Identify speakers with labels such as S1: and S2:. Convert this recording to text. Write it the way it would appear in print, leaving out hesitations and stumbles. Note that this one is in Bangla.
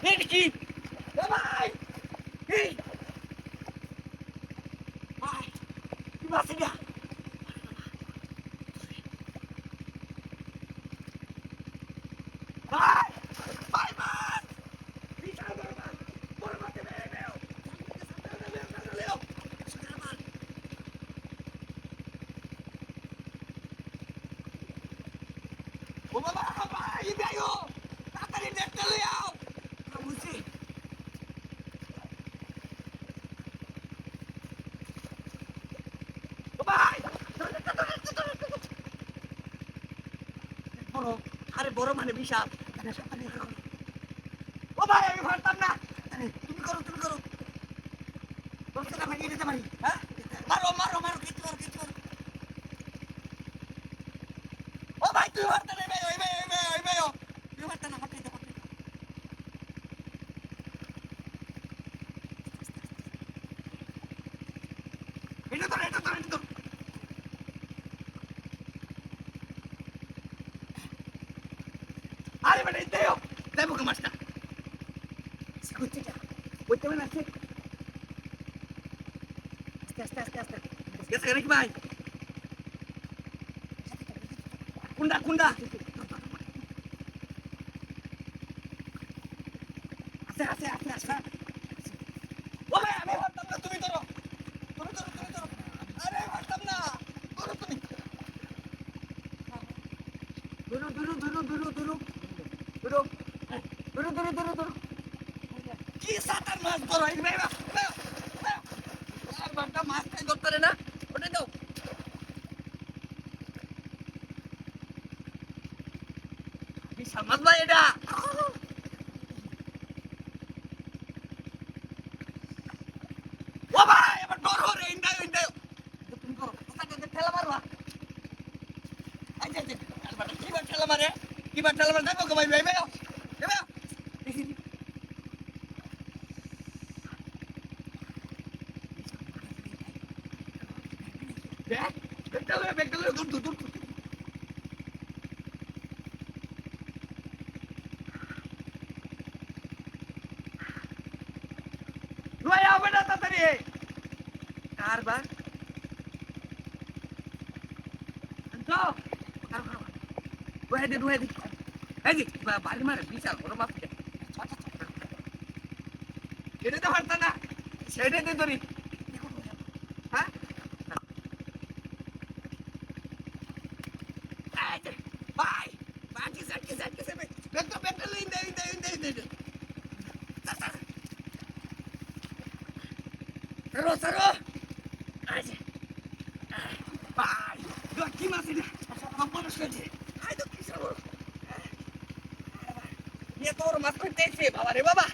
S1: এটা কি ভাই এই ভাই কি মাছ এটা ভাই ভাই মাছ বিশাল বড় মাছ বড় মাছ নেও নেও ও বাবা ভাই ইদাইও তাড়াতাড়ি নেটটা লই আও বুঝছি ও ভাই বড় আরে বড় মানে বিশাল ও ভাই আমি পারতাম না তুমি করো বলতে না ভাই নিতে পারি হ্যাঁ মারো কিছু করো ও ভাই তুই পারতা না ভাই ওই ভাই তুই পারতা না পাঠাইতে এটা তো আরে বেটা দেও দেবো কে মাছটা করছে কি করতে মানে আছে আস্তে গেছে নাকি ভাই কুন্ডা আস্তে ও ভাই আমি পারতাম না তুমি ধরো আরে পারতাম না ধরো তুমি ধরো কি সাতার মাছ ধরো এই ভাই আর বারটা মাছ খাই ধরতে না ওটা দাও বিশাল মাছ ভাই এটা ও ভাই আবার ডর হরে ইন্দাও তুমি করো কোথাতে ঠেলা মারবা আচ্ছা কিবার ঠেলা মারে দেখো ভাই ব্যাগটা দূর লই হবে না তাড়াতাড়ি কারবার যাও ওই দে এই যে বাড়ি মারে বিশাল বড় মাছ এটা তো পারতা না সেটাই তো ধরি হ্যাঁ ভাই বাকি সাটকে ব্যাগটা লই দে সরো আচ্ছা ভাই কি মাছ এটা বড় সরে আই তো কি সরো ये तो और मत करते थे बाबा रे बाबा